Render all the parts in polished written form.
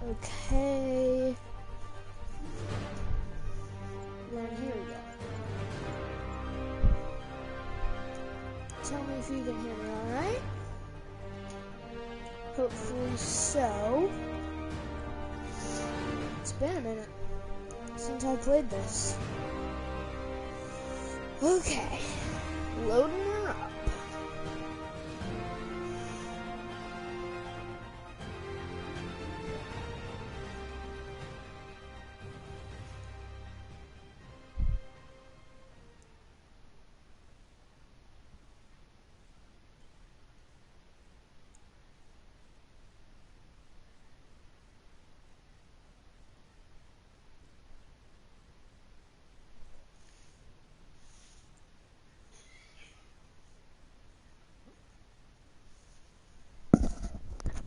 Okay. Then here we go. Tell me if you can hear me alright. Hopefully so. It's been a minute since I played this. Okay. Loading her up.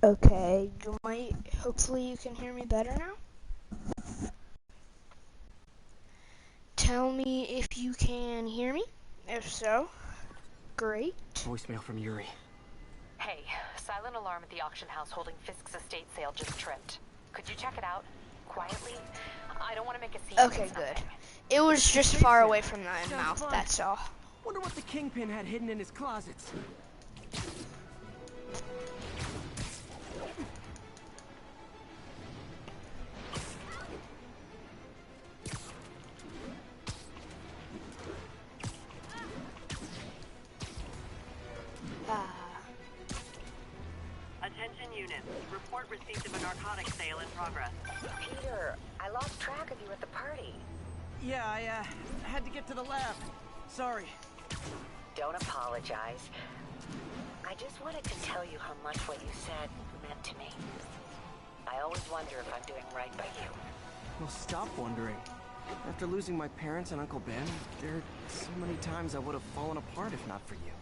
Okay, hopefully you can hear me better now. Tell me if you can hear me. If so, great. Voicemail from Yuri. Hey, silent alarm at the auction house holding Fisk's estate sale just tripped. Could you check it out? Quietly? I don't want to make a scene. Okay, good. It was just far away from my mouth, that's all. Wonder what the Kingpin had hidden in his closets. Attention units. Report receipt of a narcotics sale in progress. Peter, I lost track of you at the party. Yeah, I had to get to the lab. Sorry. Don't apologize. I just wanted to tell you how much what you said meant to me. I always wonder if I'm doing right by you. Well, stop wondering. After losing my parents and Uncle Ben, there are so many times I would have fallen apart if not for you.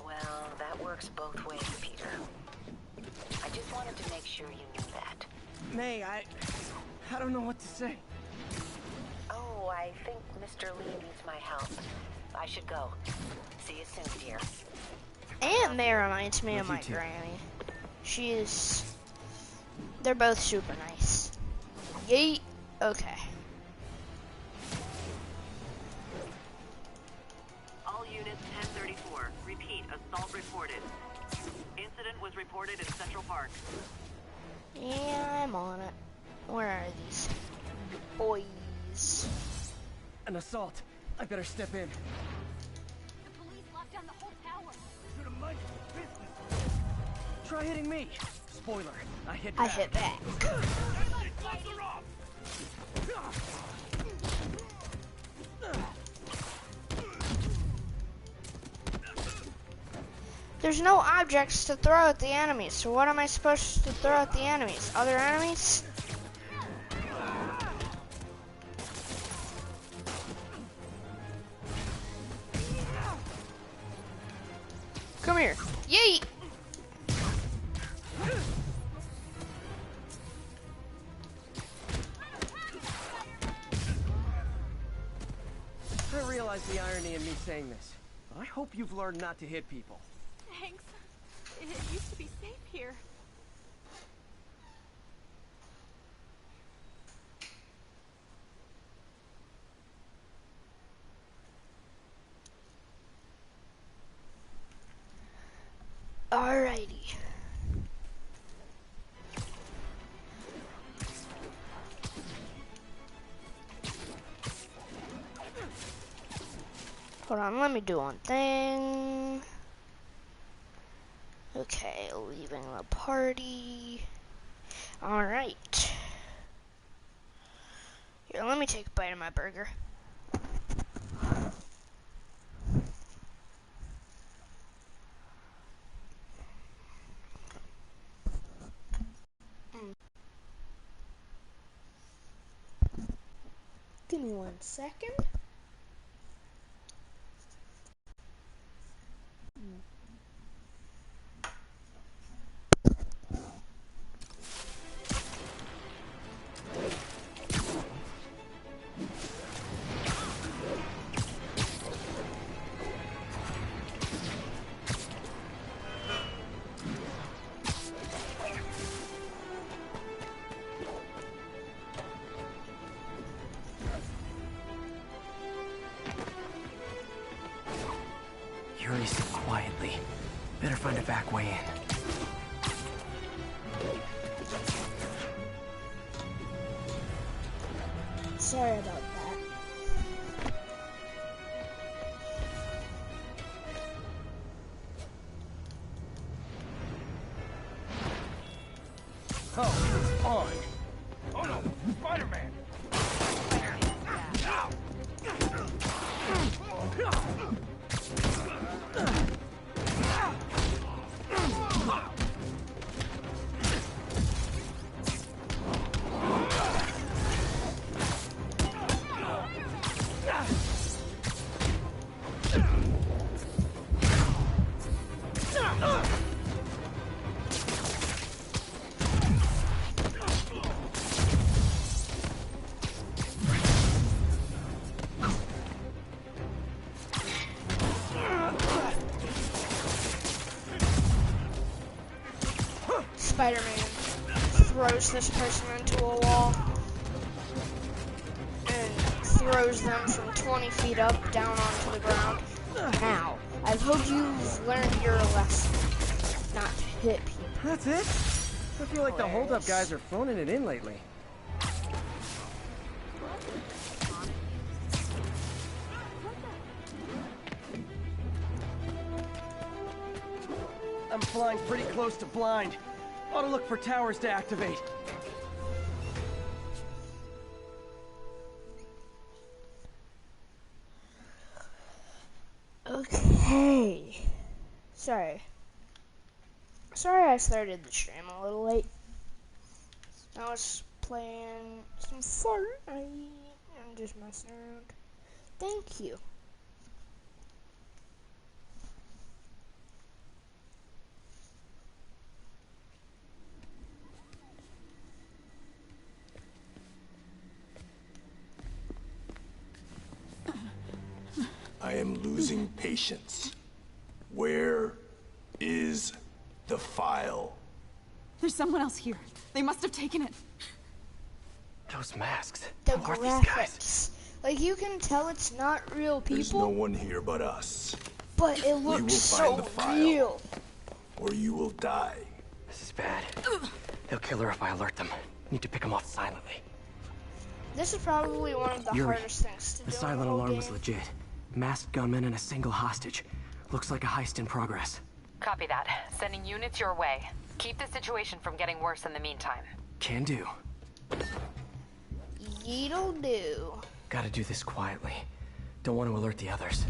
Well, that works both ways, Peter. I just wanted to make sure you knew that. May, I don't know what to say. Oh, I think Mr. Lee needs my help. I should go. See you soon, dear. And May reminds me of my granny. They're both super nice. Yeet. Okay. All units 1034. Repeat, assault reported. Incident was reported in Central Park. Yeah, I'm on it. Where are these boys? An assault. I better step in. The police locked down the whole tower. Try hitting me. Spoiler, I hit back. I hit back. There's no objects to throw at the enemies, so what am I supposed to throw at the enemies? Other enemies? Come here. Yeet! I realize the irony in me saying this, but I hope you've learned not to hit people. Thanks. It used to be safe here. Alrighty. Hold on, let me do one thing. Okay, leaving the party. Alright. Here, let me take a bite of my burger. Give me 1 second. tightly. Better find a back way in. Sorry about that. Oh, it's on. Oh no, Spider-Man! Spider-Man throws this person into a wall and throws them from 20 feet up down onto the ground. Now, I hope you've learned your lesson, not to hit people. That's it? I feel like the hold-up guys are phoning it in lately. I'm flying pretty close to blind. Ought to look for towers to activate. Okay. Sorry I started the stream a little late. I was playing some Fortnite and just messing around. Thank you. I am losing patience. Where is the file? There's someone else here. They must have taken it. Those masks. The Who are these guys? graphics. Like, you can tell it's not real There's no people, one here but us. but it will looks find so the file. real. Or you will die. This is bad. They'll kill her if I alert them. Need to pick them off silently. This is probably one of the Yuri, hardest things to do The in silent the whole alarm game. was legit. Masked gunmen and a single hostage. Looks like a heist in progress. Copy that. Sending units your way. Keep the situation from getting worse in the meantime. Can do. Yeet'll do. Gotta do this quietly. Don't want to alert the others.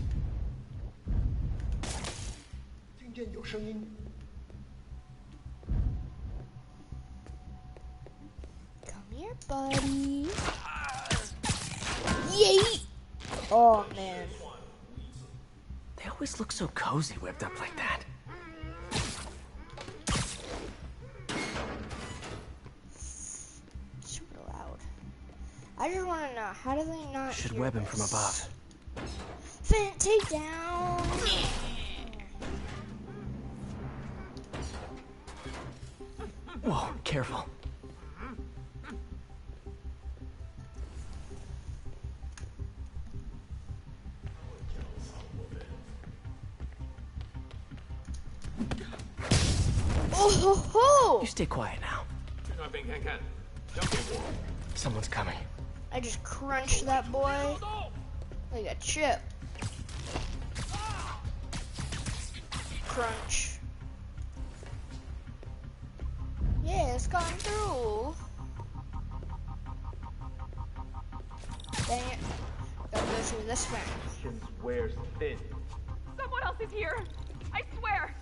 Come here, buddy. Yeet! Oh, man. They always look so cozy whipped up like that. Super loud. I just want to know, how do they not Should hear web him from this? above. Fin takedown! Whoa, careful. Oh ho ho! You stay quiet now. Someone's coming. I just crunched that boy like a chip. Crunch. Yeah, it's gone through. Dang it. Gotta go through this one. Wears thin. Someone else is here. I swear.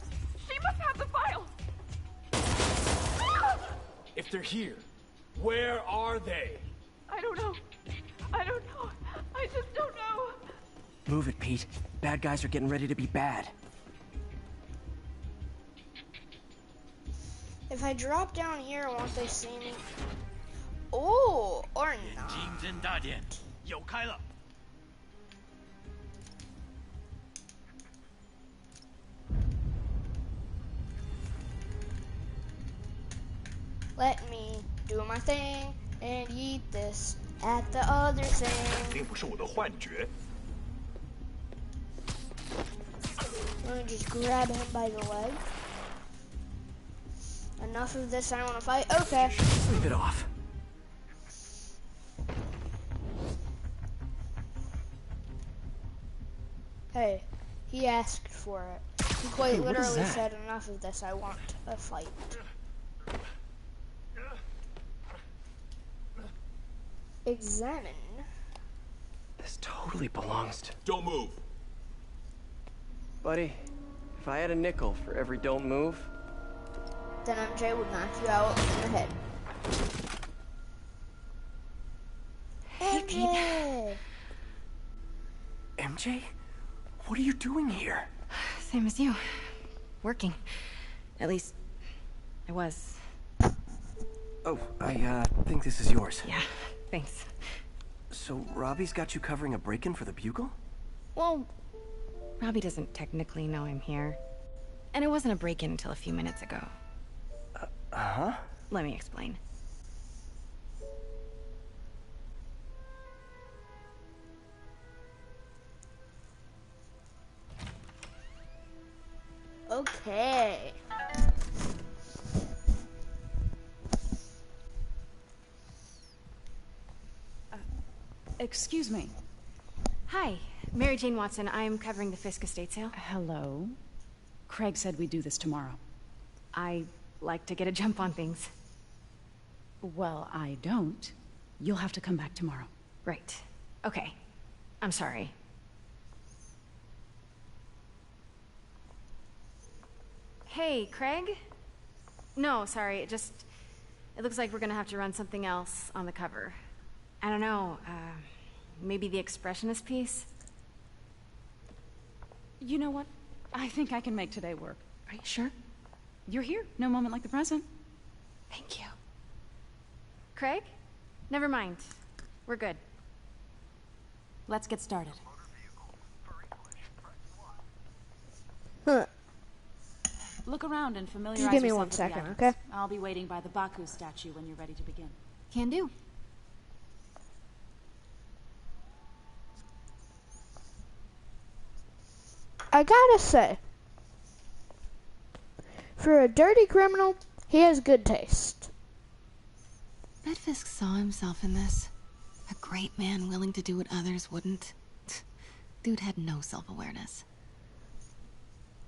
She must have the file. If they're here, where are they? I don't know. I don't know. I just don't know. Move it, Pete. Bad guys are getting ready to be bad. If I drop down here, won't they see me? Oh, or not. 金针大典有开了。 Let me do my thing and eat this at the other thing. 并不是我的幻觉。I'm gonna just grab him by the leg. Enough of this, I want to fight. Okay. Leave it off. Hey, he asked for it. He quite Hey, what is literally that? said, enough of this, I want a fight. Examine. This totally belongs to... Don't move. Buddy, if I had a nickel for every don't move... Then MJ would knock you out in the head. Hey, MJ! MJ? What are you doing here? Same as you. Working. At least, I was. Oh, I think this is yours. Yeah, thanks. So, Robbie's got you covering a break-in for the Bugle? Well, Robbie doesn't technically know I'm here. And it wasn't a break-in until a few minutes ago. Uh-huh? Let me explain. Okay. Excuse me. Hi, Mary Jane Watson. I'm covering the Fisk estate sale. Hello. Craig said we'd do this tomorrow. I like to get a jump on things. Well, I don't. You'll have to come back tomorrow. Right. Okay. I'm sorry. Hey, Craig? No, sorry, it looks like we're gonna have to run something else on the cover. I don't know, maybe the expressionist piece? You know what? I think I can make today work. Are you sure? You're here. No moment like the present. Thank you. Craig? Never mind. We're good. Let's get started. Huh. Look around and familiarize Just give me yourself 1 with the second, items. okay? I'll be waiting by the Baku statue when you're ready to begin. Can do. I gotta say, for a dirty criminal, he has good taste. Bet Fisk saw himself in this. A great man willing to do what others wouldn't. Dude had no self-awareness.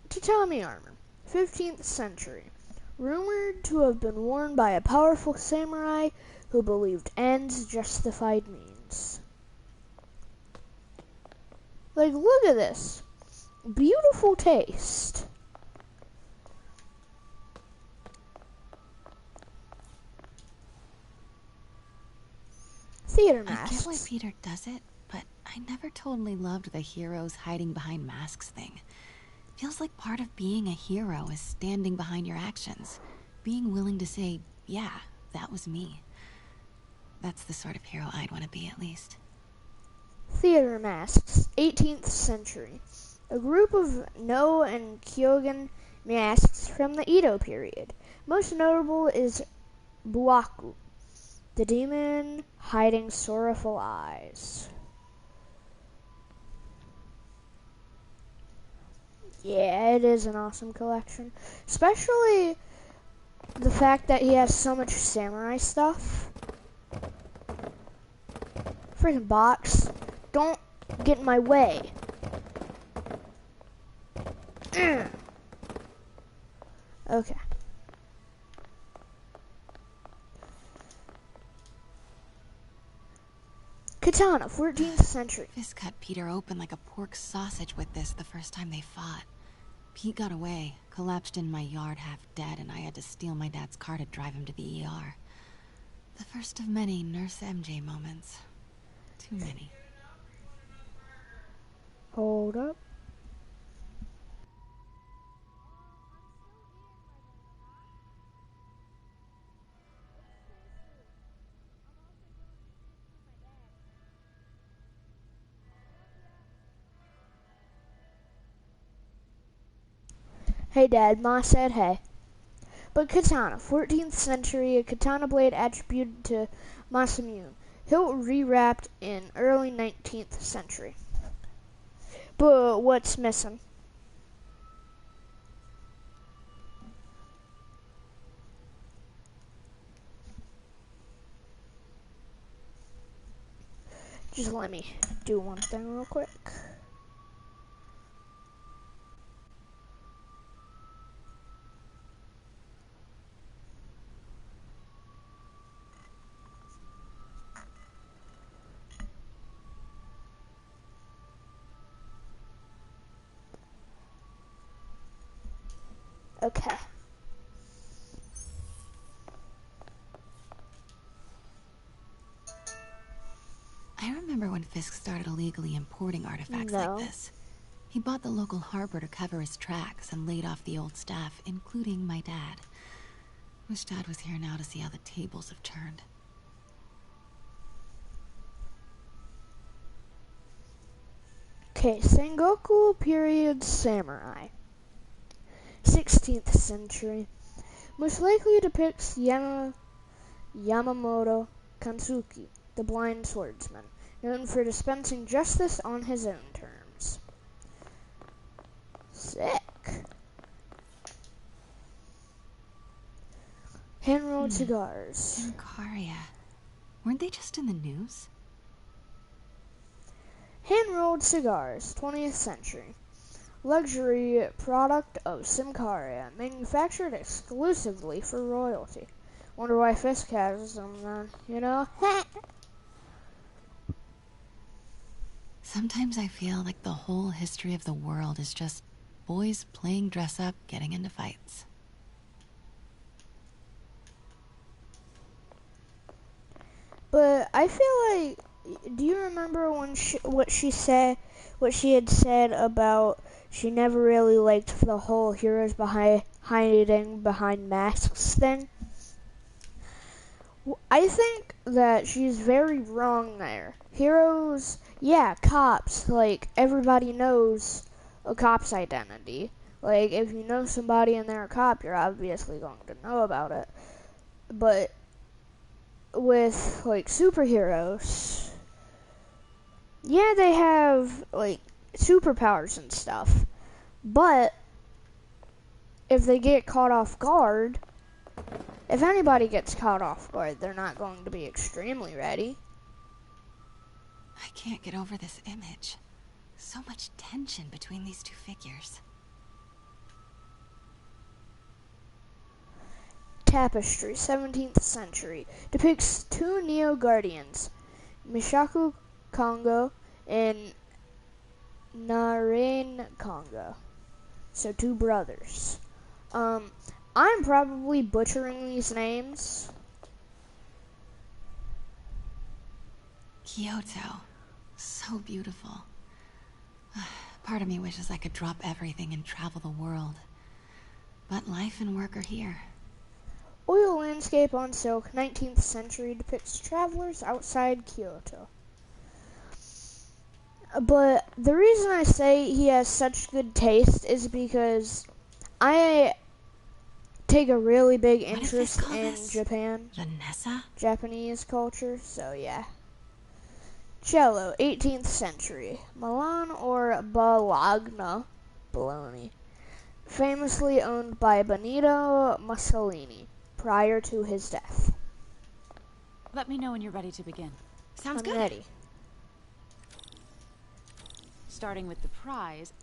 Tatami armor, 15th century. Rumored to have been worn by a powerful samurai who believed ends justified means. Like, look at this. Beautiful taste. Theater I get why masks. Peter does it, but I never totally loved the heroes hiding behind masks thing. Feels like part of being a hero is standing behind your actions. Being willing to say, yeah, that was me. That's the sort of hero I'd want to be, at least. Theater masks, 18th century. A group of No and Kyogen masks from the Edo period. Most notable is Buaku, the demon hiding sorrowful eyes. Yeah, it is an awesome collection. Especially the fact that he has so much samurai stuff. Freaking box. Don't get in my way. Okay. Katana, 14th century. Fisk cut Peter open like a pork sausage with this the first time they fought. Pete got away, collapsed in my yard half dead, and I had to steal my dad's car to drive him to the ER. The first of many Nurse MJ moments. Too many. Hold up. Hey Dad, Ma said hey. But katana, 14th century, a katana blade attributed to Masamune. Hilt rewrapped in early 19th century. But what's missing? Just let me do one thing real quick. Okay. I remember when Fisk started illegally importing artifacts No. like this. He bought the local harbor to cover his tracks and laid off the old staff, including my dad. Wish Dad was here now to see how the tables have turned. Okay, Sengoku period samurai. 16th century. Most likely depicts Yamamoto Kansuki, the blind swordsman, known for dispensing justice on his own terms. Sick. Hand-rolled cigars. Sincaria. Weren't they just in the news? Hand-rolled cigars, 20th century. Luxury product of Simcaria, manufactured exclusively for royalty. Wonder why Fisk has them then, you know? Sometimes I feel like the whole history of the world is just boys playing dress-up, getting into fights. But I feel like, do you remember when what she had said about she never really liked the whole heroes hiding behind masks thing? I think that she's very wrong there. Heroes, yeah, cops, like, everybody knows a cop's identity. Like, if you know somebody and they're a cop, you're obviously going to know about it. But with, like, superheroes, yeah, they have, like, superpowers and stuff. But if they get caught off guard, if anybody gets caught off guard, they're not going to be extremely ready. I can't get over this image. So much tension between these two figures. Tapestry, 17th century, depicts two Neo-Guardians, Mishaku Kongo and Narain Kongo. So two brothers. I'm probably butchering these names. Kyoto. So beautiful. Part of me wishes I could drop everything and travel the world. But life and work are here. Oil landscape on silk, 19th century, depicts travelers outside Kyoto. But the reason I say he has such good taste is because I take a really big interest in Japan. Vanessa? Japanese culture, so yeah. Cello, 18th century. Milan or Bologna, famously owned by Benito Mussolini prior to his death. Let me know when you're ready to begin. Sounds I'm good. ready. Starting with the prize,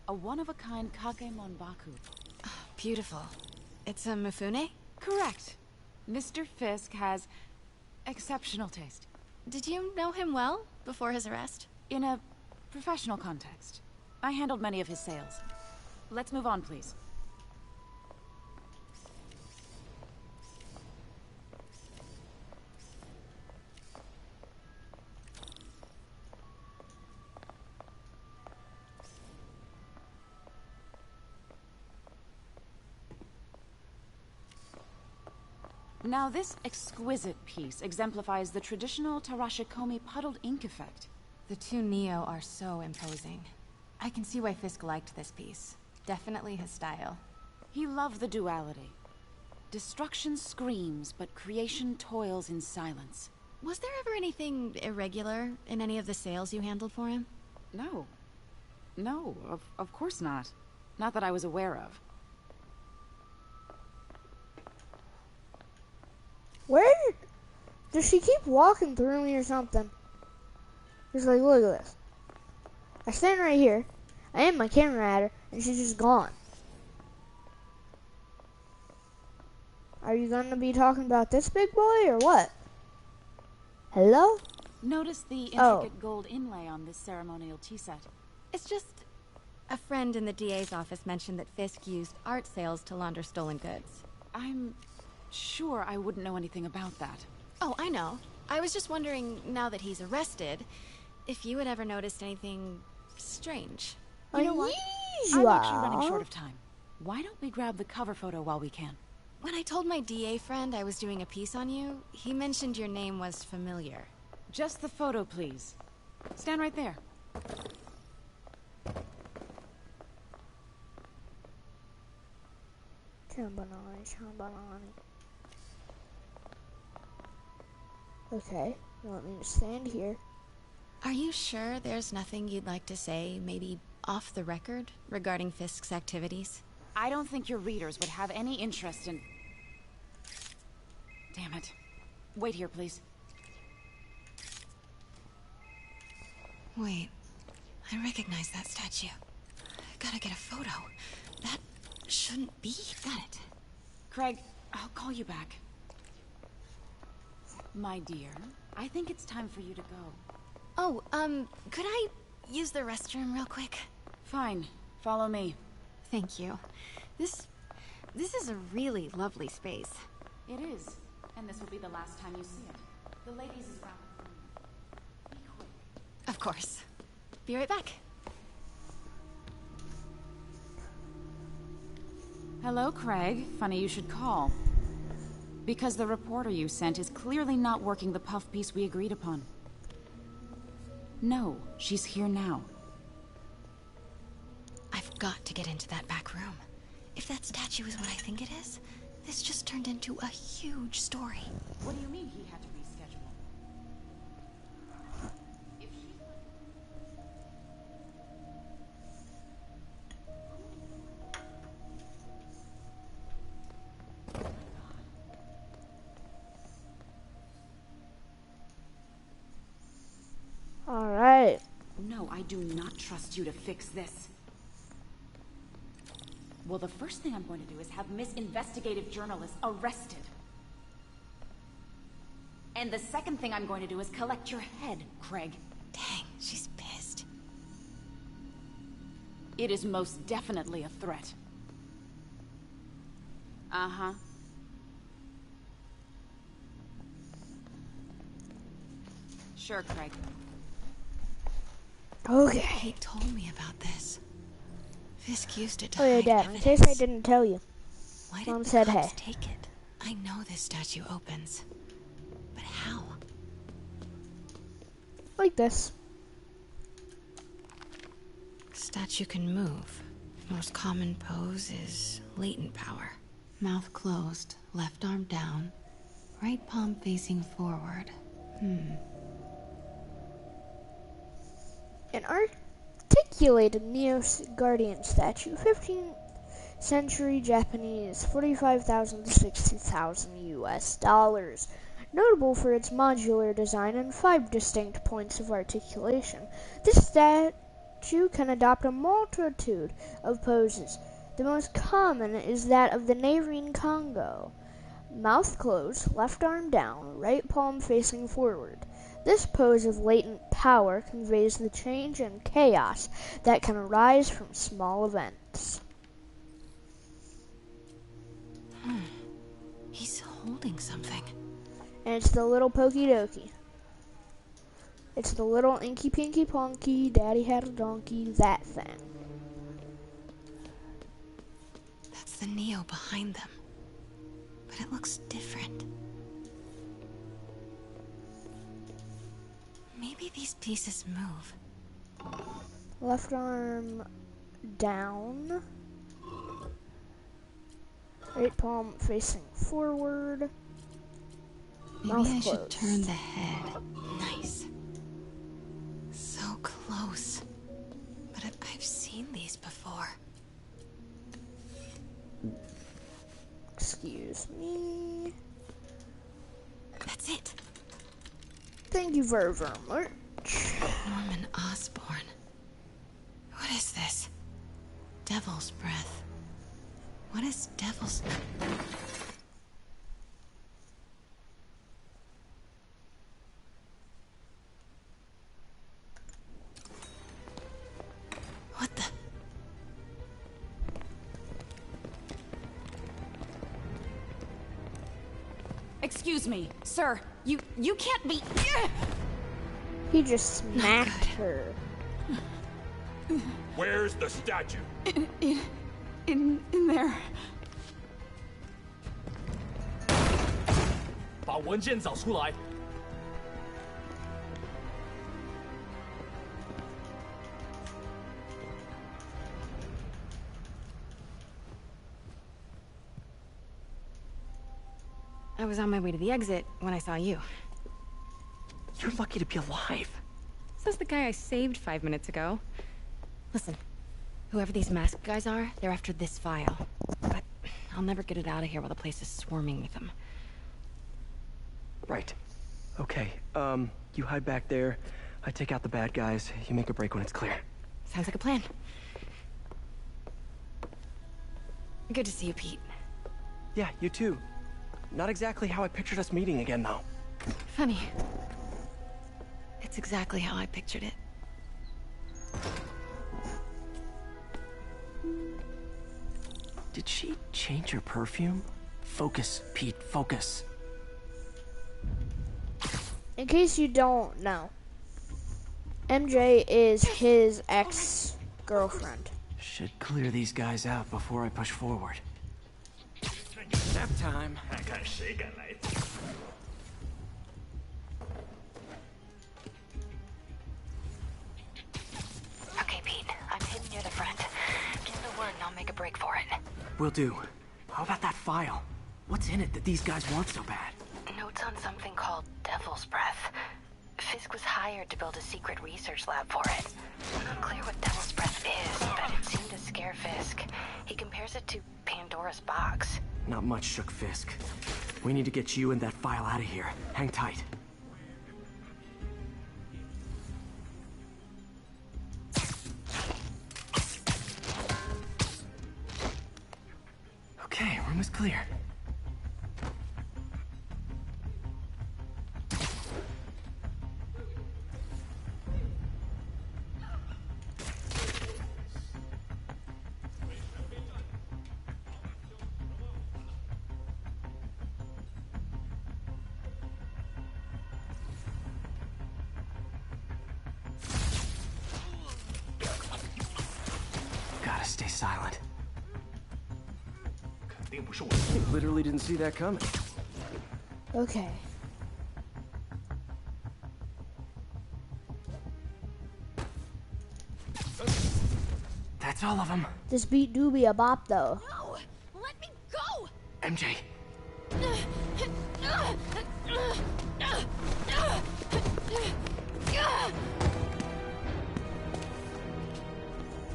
a one-of-a-kind kake monbaku. Beautiful. It's a Mifune? Correct. Mr. Fisk has exceptional taste. Did you know him well before his arrest? In a professional context. I handled many of his sales. Let's move on, please. Now, this exquisite piece exemplifies the traditional Tarashikomi puddled ink effect. The two Neo are so imposing. I can see why Fisk liked this piece. Definitely his style. He loved the duality. Destruction screams, but creation toils in silence. Was there ever anything irregular in any of the sales you handled for him? No. No, of course not. Not that I was aware of. Where does she keep walking through me or something? Just like, look at this. I stand right here. I aim my camera at her, and she's just gone. Are you gonna be talking about this big boy, or what? Hello? Notice the intricate gold inlay on this ceremonial tea set. It's just a friend in the DA's office mentioned that Fisk used art sales to launder stolen goods. I'm sure I wouldn't know anything about that. Oh, I know. I was just wondering, now that he's arrested, if you had ever noticed anything strange. You know what? I'm actually running short of time. Why don't we grab the cover photo while we can? When I told my DA friend I was doing a piece on you, he mentioned your name was familiar. Just the photo, please. Stand right there. Okay, you want me to stand here? Are you sure there's nothing you'd like to say, maybe off the record, regarding Fisk's activities? I don't think your readers would have any interest in... Damn it. Wait here, please. Wait. I recognize that statue. I gotta get a photo. That shouldn't be. Got it. Craig, I'll call you back. My dear, I think it's time for you to go. Oh, could I use the restroom real quick? Fine. Follow me. Thank you. This is a really lovely space. It is. And this will be the last time you see it. The ladies is around the corner. Be quick. Of course. Be right back. Hello, Craig. Funny you should call. Because the reporter you sent is clearly not working the puff piece we agreed upon. No, she's here now. I've got to get into that back room. If that statue is what I think it is, this just turned into a huge story. What do you mean he had to reschedule? If she's... Alright. No, I do not trust you to fix this. Well, the first thing I'm going to do is have Miss Investigative Journalist arrested. And the second thing I'm going to do is collect your head, Craig. Dang, she's pissed. It is most definitely a threat. Uh-huh. Sure, Craig. Okay. He told me about this. Fisk used it to Oh yeah, hide Dad, in evidence. case I didn't tell you. Why Mom did the said cops hey. take it? I know this statue opens. But how? Like this. Statue can move. Most common pose is latent power. Mouth closed, left arm down, right palm facing forward. An articulated Neo-Guardian statue, 15th century Japanese, 45,000 to 60,000 US dollars. Notable for its modular design and 5 distinct points of articulation, this statue can adopt a multitude of poses. The most common is that of the Nairine Congo. Mouth closed, left arm down, right palm facing forward. This pose of latent power conveys the change and chaos that can arise from small events. He's holding something. And it's the little Pokey Dokie. It's the little Inky Pinky Ponky, Daddy Had a Donkey, that thing. That's the Neo behind them. But it looks different. Maybe these pieces move. Left arm down. Right palm facing forward. Maybe Mouth I closed. should turn the head. Nice. So close. But I've seen these before. Excuse me. That's it. Thank you very, very much. Norman Osborn. What is this? Devil's breath. What is devil's... What the... Excuse me, sir. You can't be... He just smacked her. Where's the statue? In there. 把文件找出来。 I was on my way to the exit when I saw you. You're lucky to be alive. Says the guy I saved 5 minutes ago. Listen, whoever these masked guys are, they're after this file. But I'll never get it out of here while the place is swarming with them. Right. Okay, you hide back there. I take out the bad guys. You make a break when it's clear. Sounds like a plan. Good to see you, Pete. Yeah, you too. Not exactly how I pictured us meeting again, though. Funny. It's exactly how I pictured it. Did she change her perfume? Focus, Pete, focus. In case you don't know, MJ is his ex-girlfriend. Should clear these guys out before I push forward. Nap time. 看看谁敢来。 Okay, Pete. I'm hidden near the front. Give the word and I'll make a break for it. Will do. How about that file? What's in it that these guys want so bad? Notes on something called Devil's Breath. Fisk was hired to build a secret research lab for it. Not clear what Devil's Breath is, but it seemed to scare Fisk. He compares it to Pandora's box. Not much shook Fisk. We need to get you and that file out of here. Hang tight. Okay, room is clear. Gotta stay silent. 肯定不是我。 Literally didn't see that coming. Okay. That's all of them. This beat do be a bop though. No! Let me go! MJ.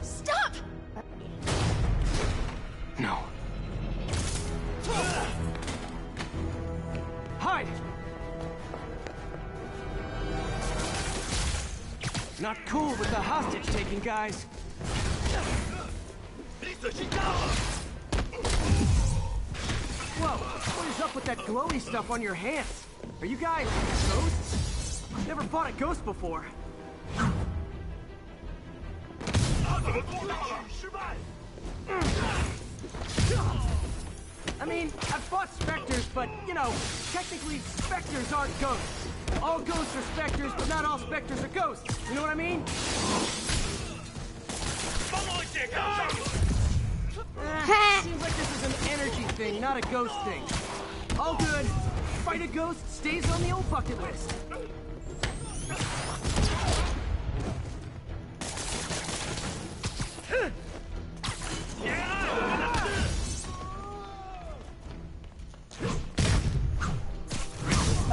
Stop! No. Hide! Not cool with the hostage taking, guys. 你仔细看了。 Whoa, what is up with that glowy stuff on your hands? Are you guys ghosts? Never fought a ghost before. 他怎么做到了？失败。 I mean, I've fought specters, but, you know, technically specters aren't ghosts. All ghosts are specters, but not all specters are ghosts. You know what I mean? 帮我解开上。 Seems like this is an energy thing, not a ghost thing. All good. Fight a ghost stays on the old bucket list.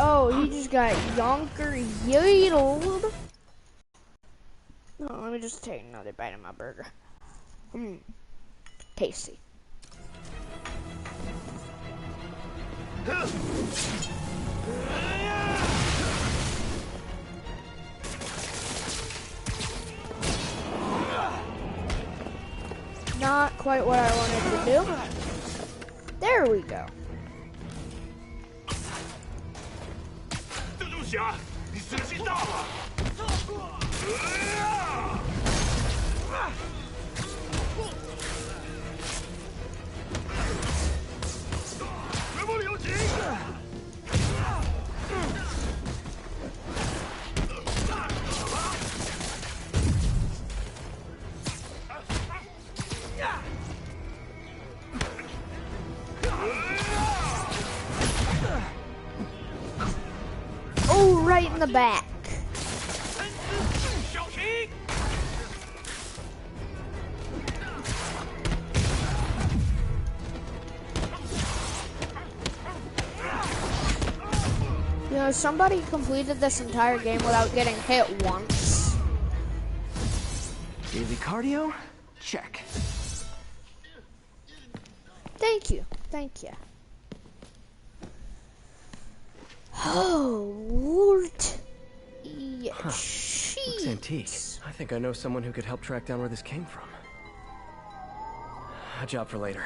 Oh, he just got yonker yodeled. Oh, let me just take another bite of my burger. Tasty. quite what I wanted to do. There we go. 蜘蛛侠，你时机到了！绝不留情！Oh, right in the back. 小心！ You know, somebody completed this entire game without getting hit once. Daily cardio? Check. Thank you. Thank you. Oh, Lord. Yeah, Looks antique. I think I know someone who could help track down where this came from. A job for later.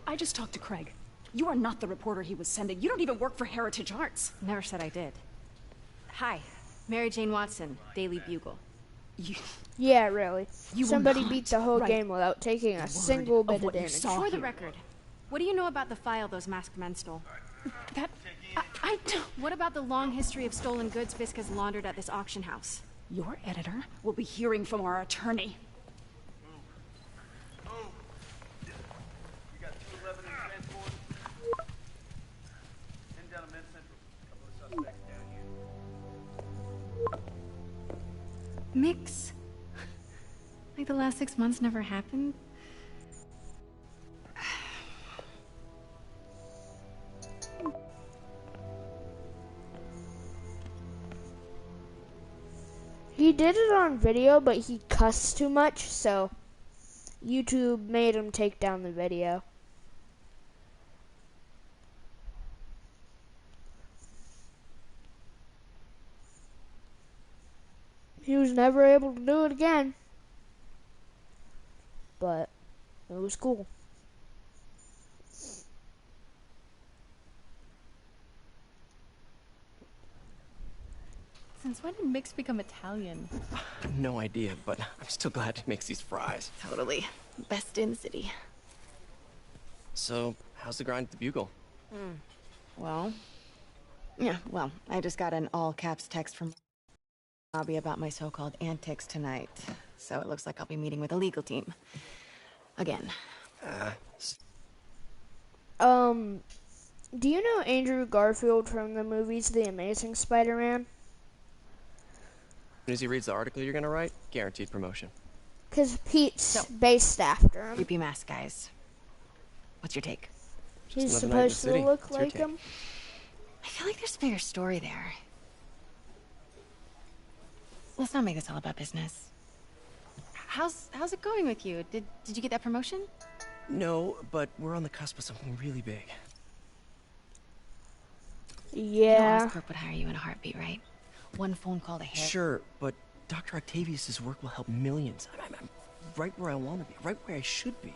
I just talked to Craig. You are not the reporter he was sending. You don't even work for Heritage Arts. Never said I did. Hi, Mary Jane Watson, Daily Bugle. Yeah, really. You Somebody will not beat the whole write game without taking a single bit of what you damage. saw For the here. record, what do you know about the file those masked men stole? That... I don't... What about the long history of stolen goods Fisk has laundered at this auction house? Your editor will be hearing from our attorney. Mix. Like the last 6 months never happened? He did it on video, but he cussed too much, so YouTube made him take down the video. He was never able to do it again, but it was cool. Since when did Mix become Italian? No idea, but I'm still glad he makes these fries. Totally. Best in the city. So, how's the grind at the Bugle? Well, I just got an all-caps text from Bobby about my so-called antics tonight. So it looks like I'll be meeting with the legal team. Again. Do you know Andrew Garfield from the movies The Amazing Spider-Man? As soon as he reads the article you're gonna write, guaranteed promotion. Because Pete's based after him. Creepy mask guys. What's your take? He's Just another night in the supposed to city. look It's your like take. him. I feel like there's a bigger story there. Let's not make this all about business. How's it going with you? Did you get that promotion? No, but we're on the cusp of something really big. Yeah. Oscorp would hire you in a heartbeat, right? One phone call to hit. Sure, but Dr. Octavius' work will help millions. I'm right where I want to be, right where I should be.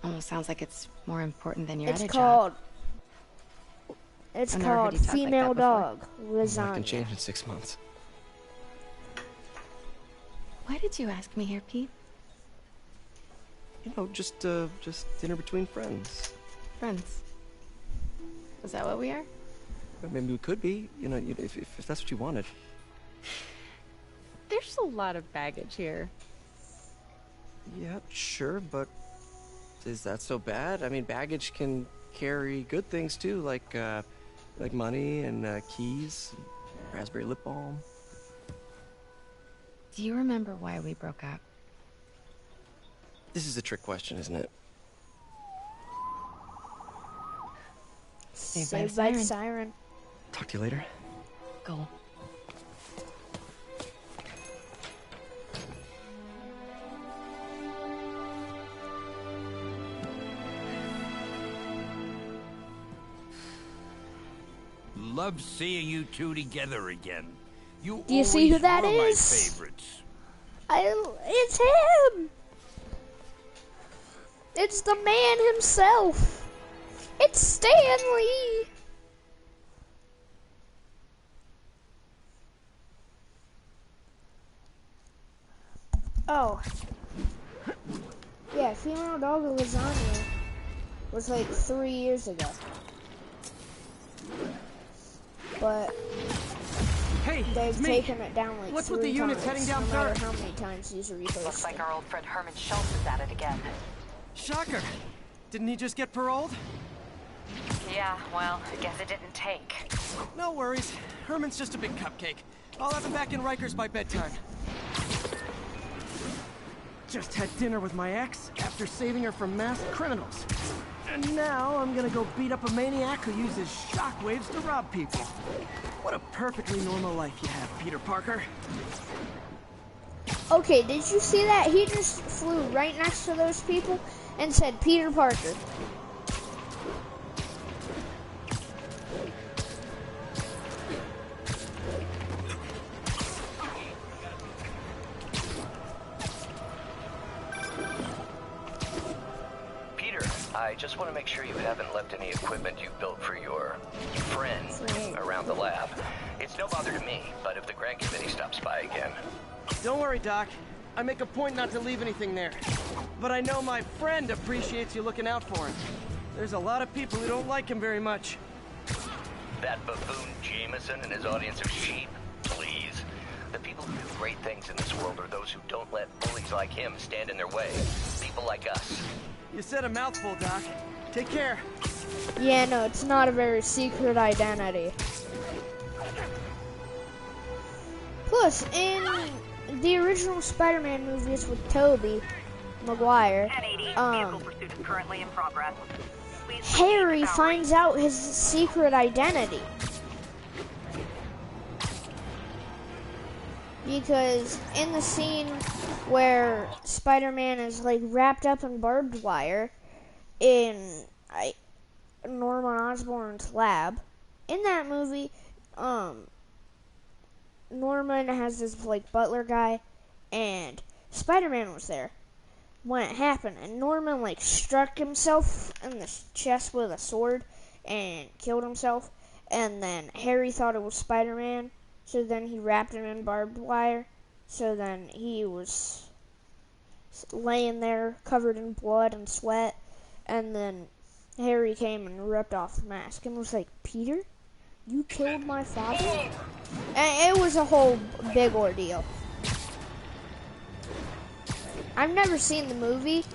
Almost sounds like it's more important than your It's other called. job. It's I've never heard called you talk like Female that before. Dog That can Lasagna. change in 6 months. Why did you ask me here, Pete? You know, just dinner between friends. Friends. Is that what we are? But maybe we could be, you know, if that's what you wanted. There's a lot of baggage here. Yeah, sure, but is that so bad? I mean, baggage can carry good things too, like money and keys, raspberry lip balm. Do you remember why we broke up? This is a trick question, isn't it? Saved by the Siren. Talk to you later. Go. Love seeing you two together again. You Do you see who always that were my is? favorites. It's him! It's the man himself! It's Stan Lee! Oh. Yeah, female dog lasagna was like 3 years ago. But they've taken it down like What's 3 with the units times, heading down no matter third? how many times these are reposted. Looks like our old friend Herman Schultz is at it again. Shocker. Didn't he just get paroled? Yeah, well, I guess it didn't take. No worries. Herman's just a big cupcake. I'll have him back in Rikers by bedtime. Just had dinner with my ex after saving her from masked criminals. And now I'm gonna go beat up a maniac who uses shockwaves to rob people. What a perfectly normal life you have, Peter Parker. Okay, did you see that? He just flew right next to those people and said, Peter Parker. I just want to make sure you haven't left any equipment you built for your friend around the lab. It's no bother to me, but if the grant committee stops by again... Don't worry, Doc. I make a point not to leave anything there. But I know my friend appreciates you looking out for him. There's a lot of people who don't like him very much. That buffoon Jameson and his audience of sheep? Please. The people who do great things in this world are those who don't let bullies like him stand in their way. People like us. You said a mouthful, Doc. Take care. Yeah, no, it's not a very secret identity. Plus, in the original Spider-Man movies with Tobey Maguire, vehicle pursuit is currently in progress. Harry finds out his secret identity. Because in the scene where Spider-Man is like wrapped up in barbed wire in Norman Osborn's lab, in that movie, Norman has this like butler guy, and Spider-Man was there when it happened, and Norman like struck himself in the chest with a sword and killed himself, and then Harry thought it was Spider-Man. So then he wrapped him in barbed wire. So then he was laying there covered in blood and sweat. And then Harry came and ripped off the mask and was like, Peter, you killed my father? And it was a whole big ordeal. I've never seen the movie,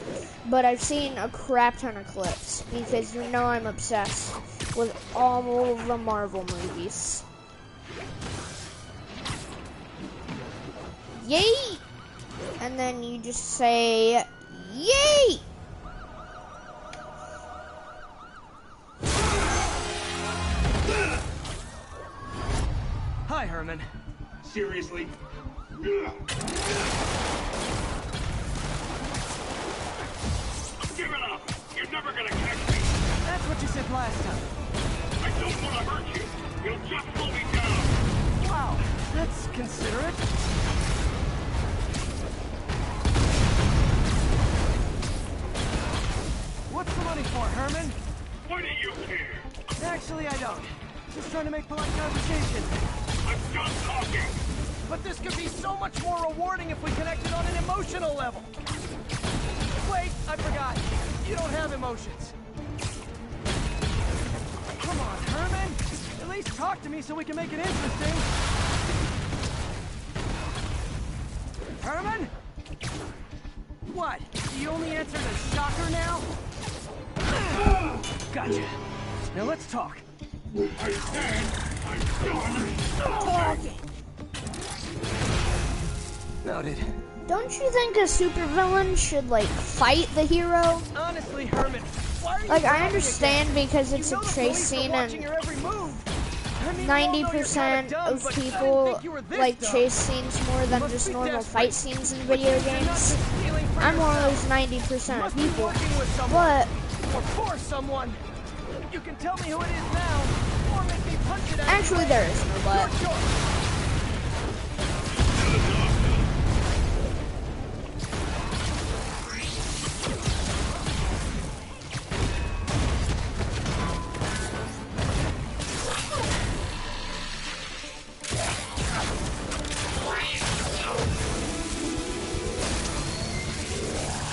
but I've seen a crap ton of clips. Because you know I'm obsessed with all of the Marvel movies. Yay! And then you just say, yay! Hi, Herman. Seriously? Give it up! You're never gonna catch me! That's what you said last time. I don't want to hurt you! You'll just slow me down! Wow, that's considerate. What's the money for, Herman? Why do you care? Actually, I don't. Just trying to make polite conversation. I'm done talking! But this could be so much more rewarding if we connected on an emotional level. Wait, I forgot. You don't have emotions. Come on, Herman. At least talk to me so we can make it interesting. Herman? What? The only answer to shocker now? Gotcha. Now let's talk. I said I'm done talking! Noted. Don't you think a supervillain should, like, fight the hero? Honestly, Herman, why are you Like, I bragging understand again? because it's You know a the chase police are scene watching and your every move. I mean, we all know you're 90% kinda dumb, of but I didn't people think you were this like dumb. chase scenes more than Must just be normal desperate. fight scenes in But video you're not games. just stealing for I'm one of yourself. those 90% You of must be people. working with someone. But Or for someone. You can tell me who it is now, or make me punch it out. actually there is no but. Your choice.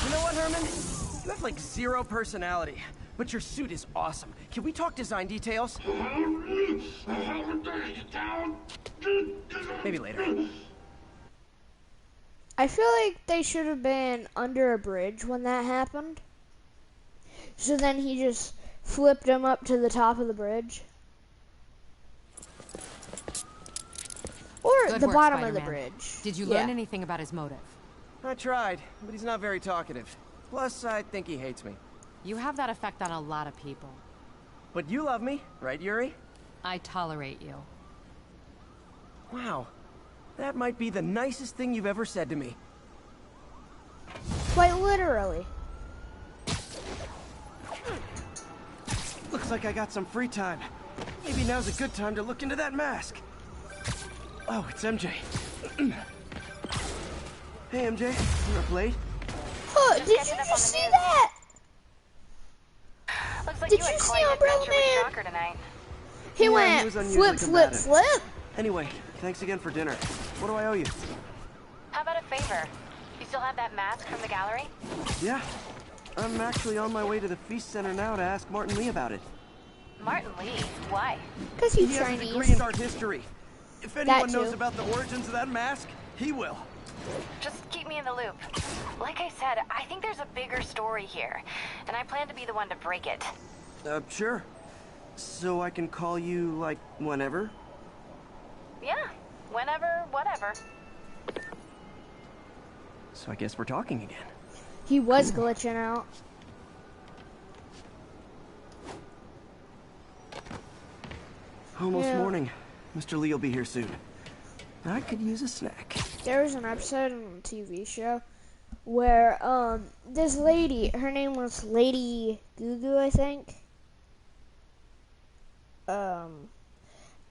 You know what, Herman? You have like zero personality, but your suit is awesome. Can we talk design details? Maybe later. I feel like they should have been under a bridge when that happened. So then he just flipped him up to the top of the bridge. Or Good the work, bottom of the Spider-Man. bridge. Did you Yeah. learn anything about his motive? I tried, but he's not very talkative. Plus, I think he hates me. You have that effect on a lot of people. But you love me, right, Yuri? I tolerate you. Wow. That might be the nicest thing you've ever said to me. Quite literally. Looks like I got some free time. Maybe now's a good time to look into that mask. Oh, it's MJ. Hey, MJ. You're up late? Oh, did you just see that? Looks like Did you you had see quite an Umbrella adventure with Man? Shocker tonight. He Yeah, went he was unusually flip, flip, combative. flip. Anyway, thanks again for dinner. What do I owe you? How about a favor? You still have that mask from the gallery? Yeah. I'm actually on my way to the Feast Center now to ask Martin Lee about it. Martin Lee? Why? Because he's He has a Chinese. degree in art history. If That anyone knows too. about the origins of that mask, he will. Just keep me in the loop. Like I said, I think there's a bigger story here, and I plan to be the one to break it. Sure. So I can call you, like, whenever? Yeah, whenever, whatever. So I guess we're talking again. He was glitching out. Almost Yeah. morning. Mr. Lee will be here soon. I could use a snack. There was an episode on a TV show where this lady, her name was Lady Gugu, I think.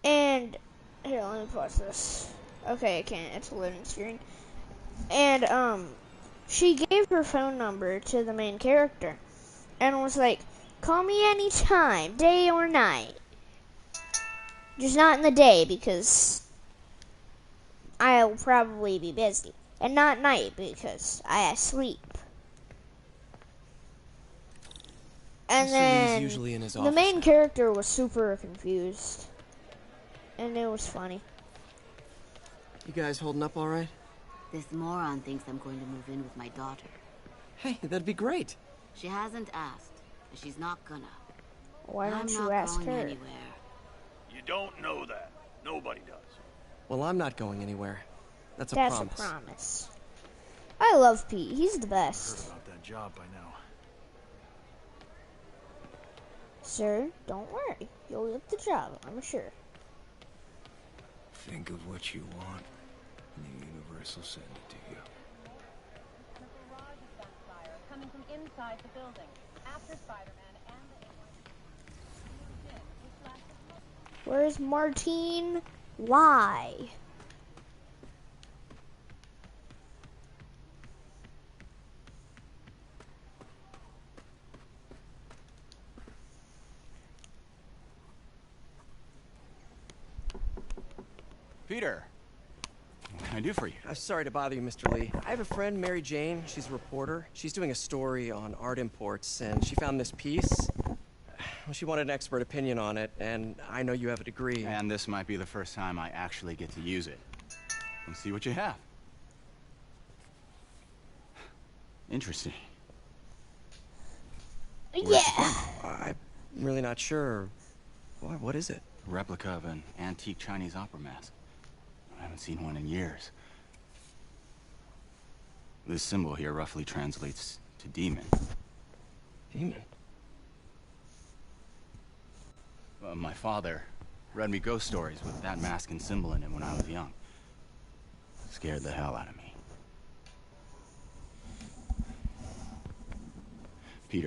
And here, let me pause this. Okay, I can't. It's a loading screen. And she gave her phone number to the main character and was like, "Call me anytime, day or night. Just not in the day because I'll probably be busy. And not night because I sleep." And Mr. Lee's then usually in his the office main now. character was super confused. And it was funny. You guys holding up all right? This moron thinks I'm going to move in with my daughter. Hey, that'd be great. She hasn't asked, but she's not gonna. Why don't I'm you not ask going her? anywhere. You don't know that. Nobody does. Well, I'm not going anywhere. That's a That's promise. a promise. I love Pete. He's the Heard best. about that job by now. Sir, don't worry. You'll get the job, I'm sure. Think of what you want, and the universe will send it to you. The barrage of gunfire coming from inside the building. After Spiderman and the Where's Martine? Why? Peter, what can I do for you? Sorry to bother you, Mr. Lee. I have a friend, Mary Jane. She's a reporter. She's doing a story on art imports, and she found this piece. Well, she wanted an expert opinion on it, and I know you have a degree. And this might be the first time I actually get to use it. Let's see what you have. Interesting. Yeah. I'm really not sure. What is it? A replica of an antique Chinese opera mask. I haven't seen one in years. This symbol here roughly translates to demon. Demon? My father read me ghost stories with that mask and symbol in it when I was young. Scared the hell out of me. Peter,